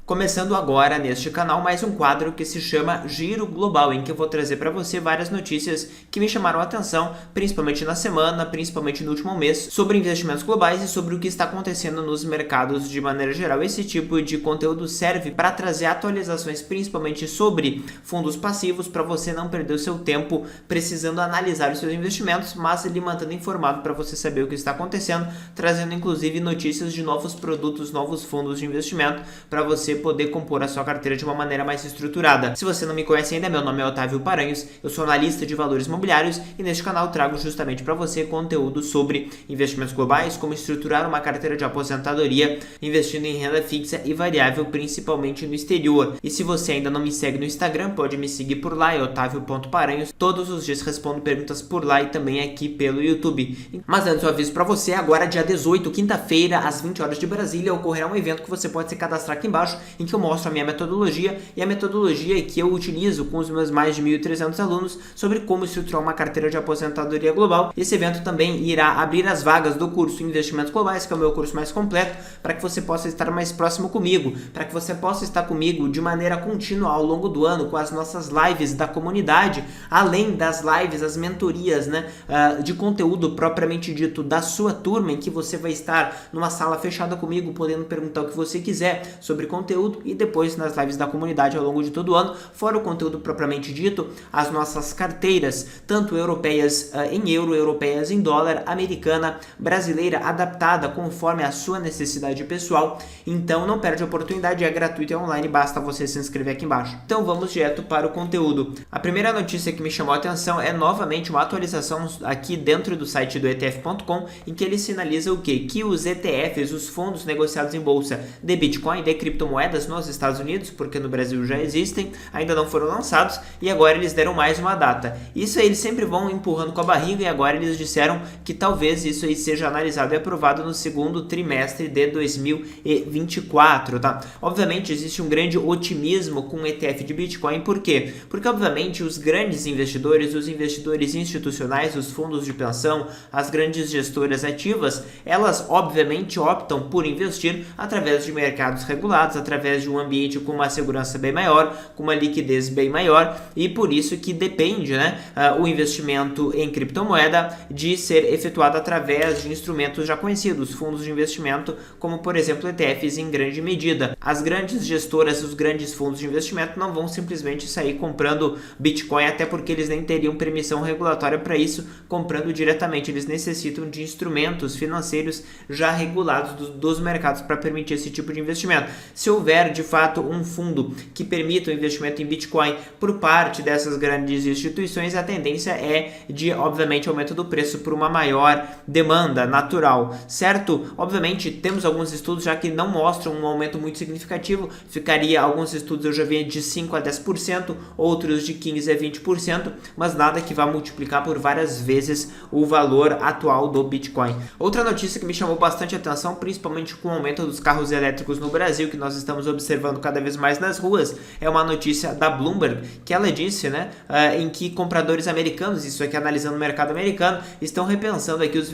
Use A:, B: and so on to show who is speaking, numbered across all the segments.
A: Começando agora neste canal mais um quadro que se chama Giro Global, em que eu vou trazer para você várias notícias que me chamaram a atenção, principalmente na semana, principalmente no último mês, sobre investimentos globais e sobre o que está acontecendo nos mercados de maneira geral. Esse tipo de conteúdo serve para trazer atualizações, principalmente sobre fundos passivos, para você não perder o seu tempo precisando analisar os seus investimentos, mas lhe mantendo informado para você saber o que está acontecendo, trazendo inclusive notícias de novos produtos, novos fundos de investimento, para você poder compor a sua carteira de uma maneira mais estruturada. Se você não me conhece ainda, meu nome é Otávio Paranhos, eu sou analista de valores imobiliários e neste canal trago justamente para você conteúdo sobre investimentos globais, como estruturar uma carteira de aposentadoria, investindo em renda fixa e variável, principalmente no exterior. E se você ainda não me segue no Instagram, pode me seguir por lá, é otavio.paranhos. Todos os dias respondo perguntas por lá e também aqui pelo YouTube. Mas antes eu aviso para você, agora dia 18, quinta-feira, às 20 horas de Brasília, ocorrerá um evento que você pode se cadastrar aqui embaixo, em que eu mostro a minha metodologia e a metodologia que eu utilizo com os meus mais de 1.300 alunos sobre como estruturar uma carteira de aposentadoria global. Esse evento também irá abrir as vagas do curso Investimentos Globais, que é o meu curso mais completo, para que você possa estar mais próximo comigo, para que você possa estar comigo de maneira contínua ao longo do ano com as nossas lives da comunidade, além das lives, as mentorias, de conteúdo propriamente dito da sua turma, em que você vai estar numa sala fechada comigo, podendo perguntar o que você quiser sobre conteúdo, e depois nas lives da comunidade ao longo de todo o ano, fora o conteúdo propriamente dito, as nossas carteiras, tanto europeias em euro, europeias em dólar, americana, brasileira, adaptada conforme a sua necessidade pessoal. Então não perde a oportunidade, é gratuito, é online, basta você se inscrever aqui embaixo. Então vamos direto para o conteúdo. A primeira notícia que me chamou a atenção é novamente uma atualização aqui dentro do site do ETF.com, em que ele sinaliza o quê? Que os ETFs, os fundos negociados em bolsa de Bitcoin, de criptomoedas nos Estados Unidos, porque no Brasil já existem, ainda não foram lançados e agora eles deram mais uma data. Isso aí eles sempre vão empurrando com a barriga e agora eles disseram que talvez isso aí seja analisado e aprovado no segundo trimestre de 2024, tá? Obviamente existe um grande otimismo com o ETF de Bitcoin, por quê? Porque obviamente os grandes investidores, os investidores institucionais, os fundos de pensão, as grandes gestoras ativas, elas obviamente optam por investir através de mercados regulados, através de um ambiente com uma segurança bem maior, com uma liquidez bem maior, e por isso que depende, o investimento em criptomoeda de ser efetuado através de instrumentos já conhecidos, fundos de investimento, como por exemplo ETFs em grande medida. As grandes gestoras, os grandes fundos de investimento não vão simplesmente sair comprando Bitcoin, até porque eles nem teriam permissão regulatória para isso, comprando diretamente. Eles necessitam de instrumentos financeiros já regulados dos mercados para permitir esse tipo de investimento. Se houver de fato um fundo que permita o investimento em Bitcoin por parte dessas grandes instituições, a tendência é de, obviamente, aumento do preço por uma maior demanda natural, certo? Obviamente, temos alguns estudos já que não mostram um aumento muito significativo, alguns estudos eu já vi de 5 a 10%, outros de 15 a 20%, mas nada que vá multiplicar por várias vezes o valor atual do Bitcoin. Outra notícia que me chamou bastante atenção, principalmente com o aumento dos carros elétricos no Brasil, que nós estamos observando cada vez mais nas ruas, é uma notícia da Bloomberg, que ela disse, em que compradores americanos, isso aqui analisando o mercado americano, estão repensando aqui os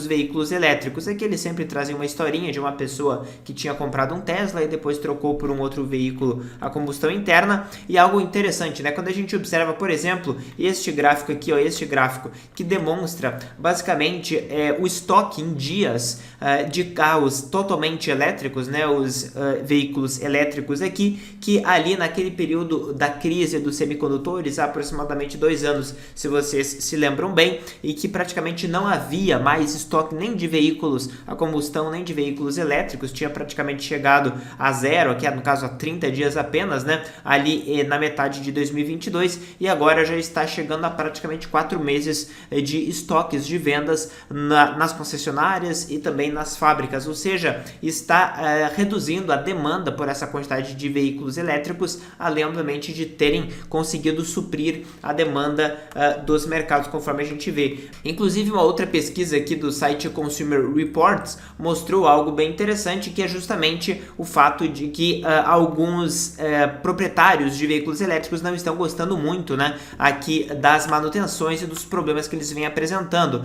A: veículos elétricos. Aqui eles sempre trazem uma historinha de uma pessoa que tinha comprado um Tesla e depois trocou por um outro veículo a combustão interna, e algo interessante, quando a gente observa, por exemplo, este gráfico aqui, este gráfico que demonstra basicamente o estoque em dias de carros totalmente elétricos, os veículos elétricos aqui, que ali naquele período da crise dos semicondutores, há aproximadamente 2 anos, se vocês se lembram bem, e que praticamente não havia mais estoque nem de veículos a combustão, nem de veículos elétricos, tinha praticamente chegado a zero, que é no caso há 30 dias apenas, ali na metade de 2022, e agora já está chegando a praticamente 4 meses de estoques de vendas nas concessionárias e também nas fábricas, ou seja, está reduzindo a demanda por essa quantidade de veículos elétricos, além obviamente de terem conseguido suprir a demanda dos mercados, conforme a gente vê. Inclusive uma outra pesquisa aqui do site Consumer Reports mostrou algo bem interessante, que é justamente o fato de que alguns proprietários de veículos elétricos não estão gostando muito, aqui das manutenções e dos problemas que eles vêm apresentando.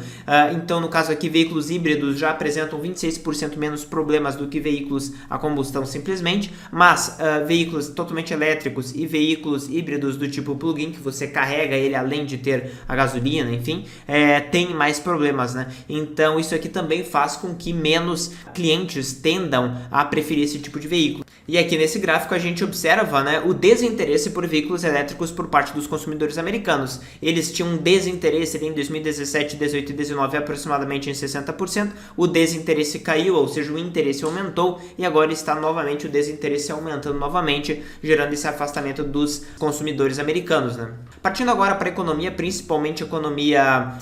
A: Então, no caso aqui, veículos híbridos já apresentam 26% menos problemas do que veículos a combustão simples infelizmente, mas veículos totalmente elétricos e veículos híbridos do tipo plug-in, que você carrega ele além de ter a gasolina, enfim, tem mais problemas, né? Então isso aqui também faz com que menos clientes tendam a preferir esse tipo de veículo. E aqui nesse gráfico a gente observa, né, o desinteresse por veículos elétricos por parte dos consumidores americanos. Eles tinham um desinteresse ali em 2017, 18 e 19 aproximadamente em 60%, o desinteresse caiu, ou seja, o interesse aumentou, e agora está novamente o desinteresse aumentando novamente, gerando esse afastamento dos consumidores americanos, né? Partindo agora para a economia, principalmente a economia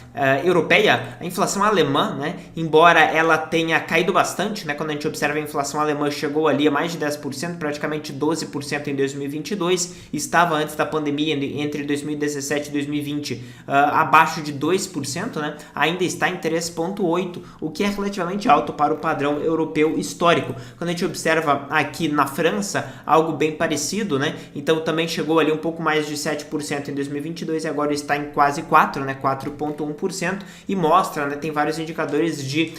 A: europeia, a inflação alemã, né, embora ela tenha caído bastante, né, quando a gente observa a inflação alemã chegou ali a mais de 10%, praticamente 12% em 2022, estava antes da pandemia, entre 2017 e 2020, abaixo de 2%, né, ainda está em 3,8%, o que é relativamente alto para o padrão europeu histórico. Quando a gente observa aqui na França, algo bem parecido, né, então também chegou ali um pouco mais de 7% em 2022 e agora está em quase 4%, né, 4,1%, e mostra, né, tem vários indicadores de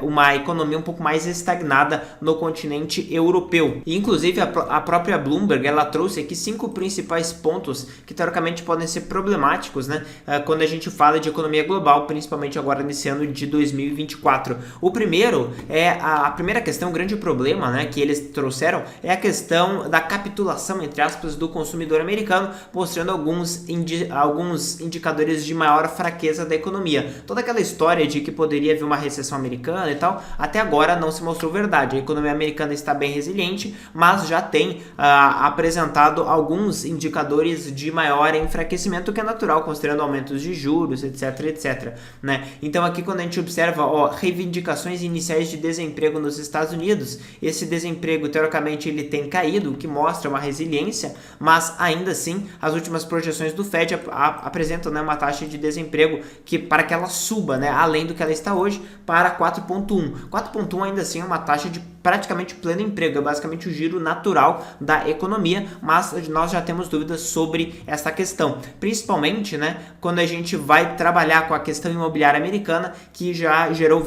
A: uma economia um pouco mais estagnada no continente europeu. E, inclusive, a própria Bloomberg, ela trouxe aqui 5 principais pontos que, teoricamente, podem ser problemáticos, né, quando a gente fala de economia global, principalmente agora nesse ano de 2024. O primeiro a primeira questão, o grande problema, né, que eles trouxeram é a questão da capitulação, entre aspas, do consumidor americano, mostrando alguns indicadores de maior fraqueza da economia. Toda aquela história de que poderia haver uma recessão americana e tal, até agora não se mostrou verdade. A economia americana está bem resiliente, mas já tem apresentado alguns indicadores de maior enfraquecimento, que é natural, considerando aumentos de juros, etc, né? Então aqui quando a gente observa reivindicações iniciais de desemprego nos Estados Unidos, esse desemprego teoricamente ele tem caído, o que mostra uma resiliência, mas ainda assim as últimas projeções do Fed apresentam, né, uma taxa de desemprego para que ela suba, né, além do que ela está hoje, para 4,1. 4,1 ainda assim é uma taxa de praticamente pleno emprego, é basicamente o giro natural da economia, mas nós já temos dúvidas sobre essa questão, principalmente, né, quando a gente vai trabalhar com a questão imobiliária americana, que já gerou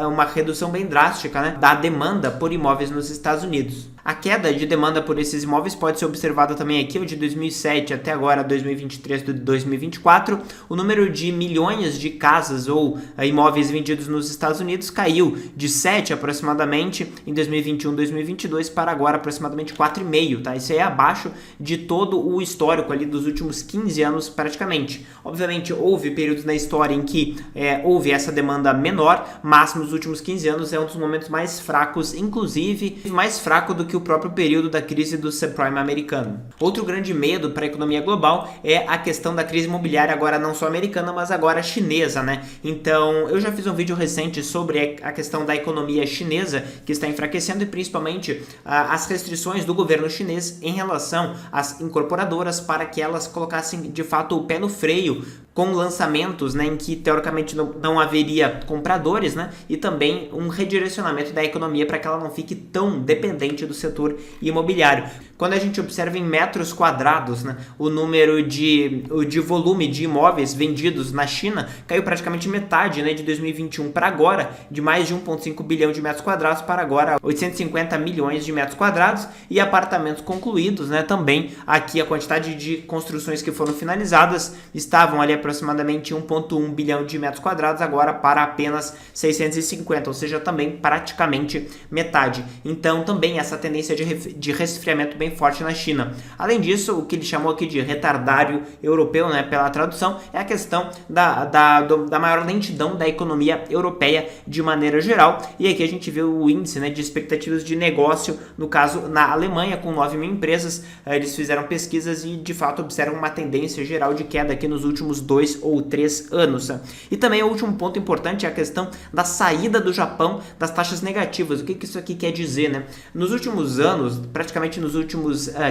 A: uma redução bem drástica, né, da demanda por imóveis nos Estados Unidos. A queda de demanda por esses imóveis pode ser observada também aqui, de 2007 até agora 2023 e 2024. O número de milhões de casas ou imóveis vendidos nos Estados Unidos caiu de 7 aproximadamente em 2021 e 2022 para agora aproximadamente 4,5, tá? Isso aí é abaixo de todo o histórico ali dos últimos 15 anos praticamente. Obviamente houve períodos na história em que houve essa demanda menor, mas nos últimos 15 anos é um dos momentos mais fracos, inclusive mais fraco do que o próprio período da crise do subprime americano. Outro grande medo para a economia global é a questão da crise imobiliária, agora não só americana, mas agora chinesa, né? Então, eu já fiz um vídeo recente sobre a questão da economia chinesa, que está enfraquecendo, e principalmente as restrições do governo chinês em relação às incorporadoras para que elas colocassem de fato o pé no freio com lançamentos, né, em que teoricamente não haveria compradores, né, e também um redirecionamento da economia para que ela não fique tão dependente do setor imobiliário. Quando a gente observa em metros quadrados, né, o número de volume de imóveis vendidos na China caiu praticamente metade, né, de 2021 para agora, de mais de 1,5 bilhão de metros quadrados para agora 850 milhões de metros quadrados, e apartamentos concluídos, né, também aqui a quantidade de construções que foram finalizadas estavam ali aproximadamente 1,1 bilhão de metros quadrados, agora para apenas 650, ou seja, também praticamente metade. Então também essa tendência de resfriamento bem forte na China. Além disso, o que ele chamou aqui de retardário europeu, né, pela tradução, é a questão da maior lentidão da economia europeia de maneira geral. E aqui a gente vê o índice, né, de expectativas de negócio, no caso na Alemanha, com 9 mil empresas. Eles fizeram pesquisas e de fato observam uma tendência geral de queda aqui nos últimos 2 ou 3 anos. E também o último ponto importante é a questão da saída do Japão das taxas negativas. O que isso aqui quer dizer, né? Nos últimos anos, praticamente nos últimos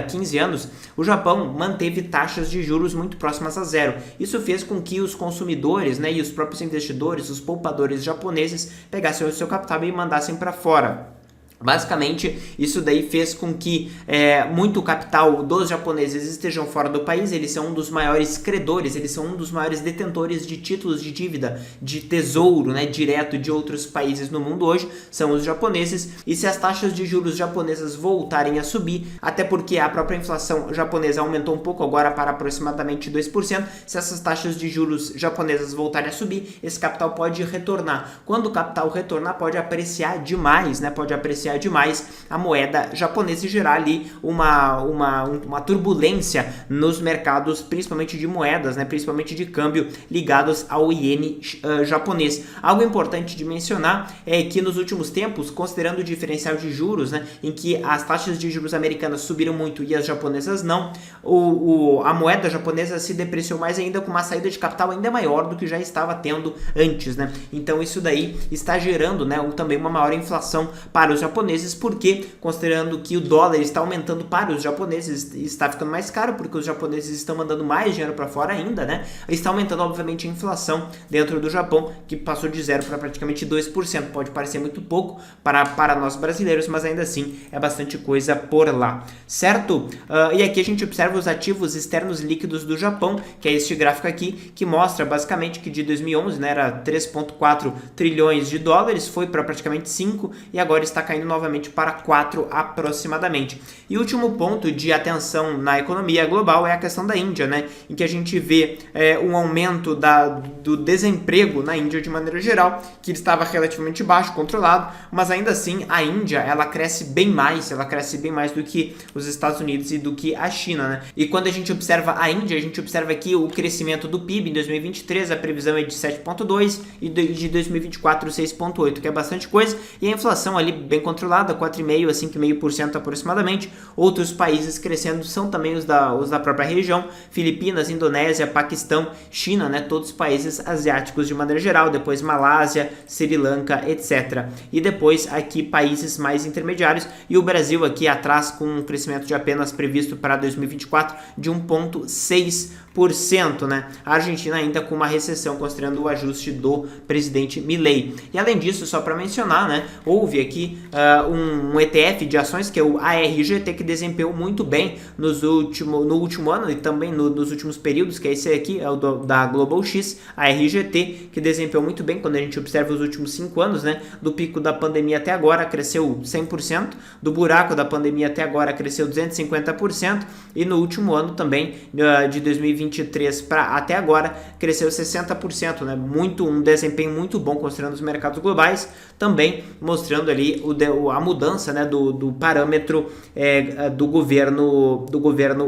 A: 15 anos, o Japão manteve taxas de juros muito próximas a zero. Isso fez com que os consumidores, né, e os próprios investidores, os poupadores japoneses, pegassem o seu capital e mandassem para fora. Basicamente, isso daí fez com que muito capital dos japoneses estejam fora do país. Eles são um dos maiores credores, eles são um dos maiores detentores de títulos de dívida, de tesouro, né, direto de outros países no mundo hoje, são os japoneses. E se as taxas de juros japonesas voltarem a subir, até porque a própria inflação japonesa aumentou um pouco agora para aproximadamente 2%, se essas taxas de juros japonesas voltarem a subir, esse capital pode retornar. Quando o capital retornar, pode apreciar demais, né, demais a moeda japonesa e gerar ali uma turbulência nos mercados, principalmente de moedas, né, principalmente de câmbio ligados ao iene japonês. Algo importante de mencionar é que nos últimos tempos, considerando o diferencial de juros, né, em que as taxas de juros americanas subiram muito e as japonesas não, a moeda japonesa se depreciou mais ainda, com uma saída de capital ainda maior do que já estava tendo antes, né? Então isso daí está gerando, né, também uma maior inflação para os japoneses, porque considerando que o dólar está aumentando para os japoneses, está ficando mais caro porque os japoneses estão mandando mais dinheiro para fora ainda, né? Está aumentando obviamente a inflação dentro do Japão, que passou de 0 para praticamente 2%. Pode parecer muito pouco para nós brasileiros, mas ainda assim é bastante coisa por lá, certo? E aqui a gente observa os ativos externos líquidos do Japão, que é este gráfico aqui, que mostra basicamente que de 2011, né, era 3,4 trilhões de dólares, foi para praticamente 5 e agora está caindo novamente para 4 aproximadamente. E o último ponto de atenção na economia global é a questão da Índia, né, em que a gente vê um aumento do desemprego na Índia de maneira geral, que estava relativamente baixo, controlado, mas ainda assim a Índia, ela cresce bem mais do que os Estados Unidos e do que a China, né? E quando a gente observa a Índia, a gente observa aqui o crescimento do PIB em 2023, a previsão é de 7,2 e de 2024 6,8, que é bastante coisa, e a inflação ali bem controlada, 4,5% a 5,5% aproximadamente. Outros países crescendo são também os da própria região, Filipinas, Indonésia, Paquistão, China, né? Todos os países asiáticos de maneira geral, depois Malásia, Sri Lanka, etc. E depois aqui países mais intermediários, e o Brasil aqui atrás com um crescimento de apenas previsto para 2024 de 1,6%, né? A Argentina ainda com uma recessão, considerando o ajuste do presidente Milei. E além disso, só para mencionar, né, houve aqui um ETF de ações que é o ARGT, que desempenhou muito bem no último ano e também nos últimos períodos, que é esse aqui, é o da Global X, ARGT, que desempenhou muito bem quando a gente observa os últimos 5 anos, né, do pico da pandemia até agora cresceu 100%, do buraco da pandemia até agora cresceu 250%, e no último ano também, de 2023 até agora, cresceu 60%, né, um desempenho muito bom considerando os mercados globais, também mostrando ali a mudança, né, do parâmetro do governo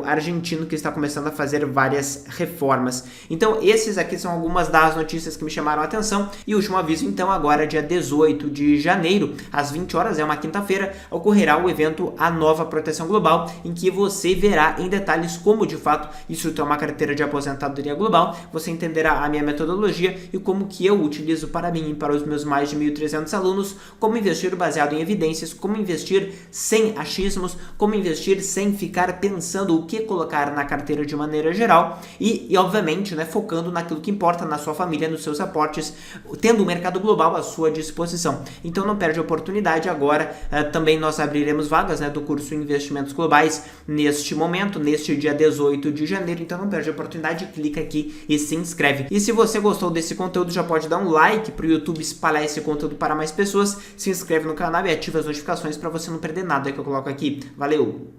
A: argentino, que está começando a fazer várias reformas. Então esses aqui são algumas das notícias que me chamaram a atenção. E o último aviso, então, agora dia 18 de janeiro, às 20 horas, é uma quinta-feira, ocorrerá o evento A Nova Proteção Global, em que você verá em detalhes como de fato isso é uma carteira de aposentadoria global, você entenderá a minha metodologia e como que eu utilizo para mim e para os meus mais de 1.300 alunos, como investir baseado em evidências, como investir sem achismos, como investir sem ficar pensando o que colocar na carteira de maneira geral e obviamente, né, focando naquilo que importa, na sua família, nos seus aportes, tendo o mercado global à sua disposição. Então não perde a oportunidade. Agora também nós abriremos vagas, né, do curso Investimentos Globais neste momento, neste dia 18 de janeiro, então não perde a oportunidade, clica aqui e se inscreve. E se você gostou desse conteúdo, já pode dar um like para o YouTube espalhar esse conteúdo para mais pessoas, se inscreve no canal e ativa as notificações para você não perder nada que eu coloco aqui. Valeu!